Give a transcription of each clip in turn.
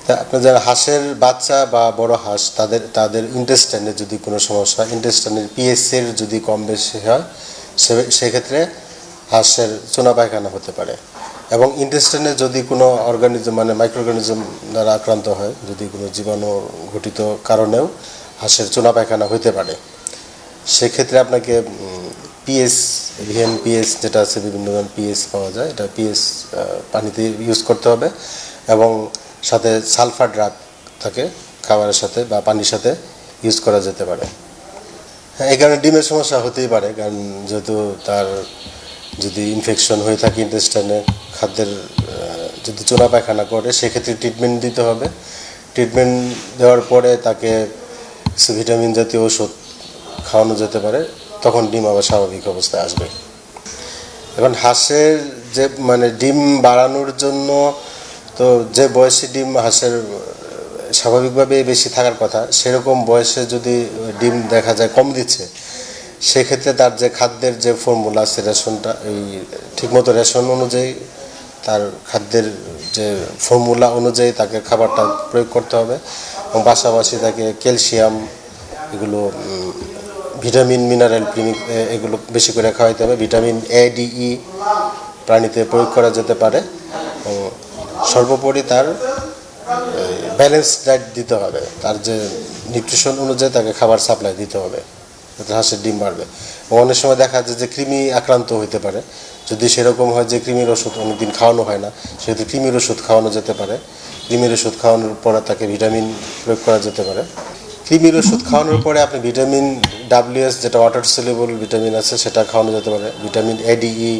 তা আপনার যারা হাঁসের বাচ্চা বা বড় হাঁস তাদের তাদের ইন্টেস্টাইনে যদি কোনো সমস্যা, ইন্টেস্টাইনের পিএইচের যদি কম বেশি হয়, সেক্ষেত্রে হাঁসের চুনা পায়খানা হতে পারে। এবং ইন্টেস্টাইনে যদি কোনো অর্গানিজম মানে মাইক্রো অর্গানিজম দ্বারা আক্রান্ত হয়, যদি কোনো জীবাণু ঘটিত কারণেও হাঁসের চুনা পায়খানা হতে পারে, সেক্ষেত্রে আপনাকে পিএস ভিএন পিএস যেটা আছে, বিভিন্ন ধরনের পিএস পাওয়া যায়, এটা পিএস পানিতে ইউজ করতে হবে। এবং সাথে সালফার ড্রাগ থাকে খাবারের সাথে বা পানির সাথে ইউজ করা যেতে পারে। হ্যাঁ, এই কারণে ডিমের সমস্যা হতেই পারে, কারণ যেহেতু তার যদি ইনফেকশন হয়ে থাকে ইন্টেস্টাইনে, খাদ্যের যদি চোরা পায়খানা করে, সেক্ষেত্রে ট্রিটমেন্ট দিতে হবে। ট্রিটমেন্ট দেওয়ার পরে তাকে কিছু ভিটামিন জাতীয় ওষুধ খাওয়ানো যেতে পারে, তখন ডিম আবার স্বাভাবিক অবস্থায় আসবে। এখন হাঁসের যে মানে ডিম বাড়ানোর জন্য তো যে বয়সে ডিম হাঁসের স্বাভাবিকভাবে বেশি থাকার কথা, সেরকম বয়সে যদি ডিম দেখা যায় কম দিচ্ছে, সেক্ষেত্রে তার যে খাদ্যের যে ফর্মুলা আছে, রেশনটা এই ঠিকমতো রেশন অনুযায়ী তার খাদ্যের যে ফর্মুলা অনুযায়ী তাকে খাবারটা প্রয়োগ করতে হবে। এবং পাশাপাশি তাকে ক্যালসিয়াম, এগুলো ভিটামিন, মিনারেল, এগুলো বেশি করে খাওয়াইতে হবে। ভিটামিন এ, ডি, ই প্রাণীতে প্রয়োগ করা যেতে পারে। সর্বোপরি তার ব্যালেন্স ডায়েট দিতে হবে, তার যে নিউট্রিশন অনুযায়ী তাকে খাবার সাপ্লাই দিতে হবে, যাতে হাঁসের ডিম বাড়বে। অনেক সময় দেখা যায় যে কৃমি আক্রান্ত হতে পারে, যদি সেরকম হয় যে কৃমির ওষুধ অনেকদিন খাওয়ানো হয় না, সেহেতু কৃমির ওষুধ খাওয়ানো যেতে পারে। কৃমির ওষুধ খাওয়ানোর পরে তাকে ভিটামিন প্রয়োগ করা যেতে পারে। কৃমির ওষুধ খাওয়ানোর পরে আপনি ভিটামিন ডাব্লিউএস, যেটা ওয়াটার সলিউবল ভিটামিন আছে, সেটা খাওয়ানো যেতে পারে। ভিটামিন এডিই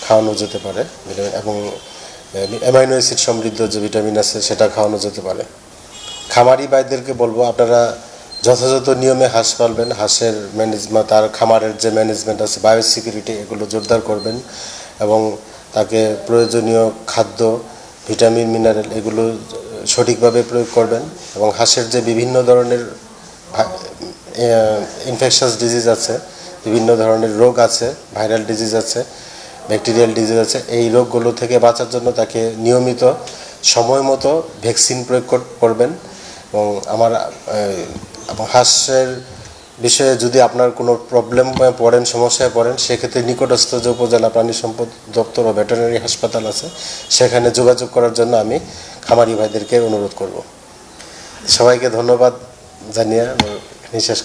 খাওয়ানো যেতে পারে, এবং অ্যামাইনো অ্যাসিড সমৃদ্ধ যে ভিটামিন আছে সেটা খাওয়ানো যেতে পারে। খামারি ভাইদেরকে বলবো, আপনারা যথাযথ নিয়মে হাঁস পালবেন। হাঁসের ম্যানেজমেন্ট, তার খামারের যে ম্যানেজমেন্ট আছে, বায়োসিকিউরিটি, এগুলো জোরদার করবেন। এবং তাকে প্রয়োজনীয় খাদ্য, ভিটামিন, মিনারেল এগুলো সঠিকভাবে প্রয়োগ করবেন। এবং হাঁসের যে বিভিন্ন ধরনের ইনফেকশাস ডিজিজ আছে, বিভিন্ন ধরনের রোগ আছে, ভাইরাল ডিজিজ আছে, ব্যাকটেরিয়াল ডিজিজ আছে, এই রোগগুলো থেকে বাঁচার জন্য তাকে নিয়মিত সময় মতো ভ্যাকসিন প্রয়োগ করবেন। এবং হাঁসের বিষয়ে যদি আপনার কোনো প্রবলেম পড়েন, সমস্যায় পড়েন, সেক্ষেত্রে নিকটস্থ যে উপজেলা প্রাণী সম্পদ দপ্তর ও ভেটেরিনারি হাসপাতাল আছে, সেখানে যোগাযোগ করার জন্য আমি খামারি ভাইদেরকে অনুরোধ করব। সবাইকে ধন্যবাদ জানিয়ে শেষ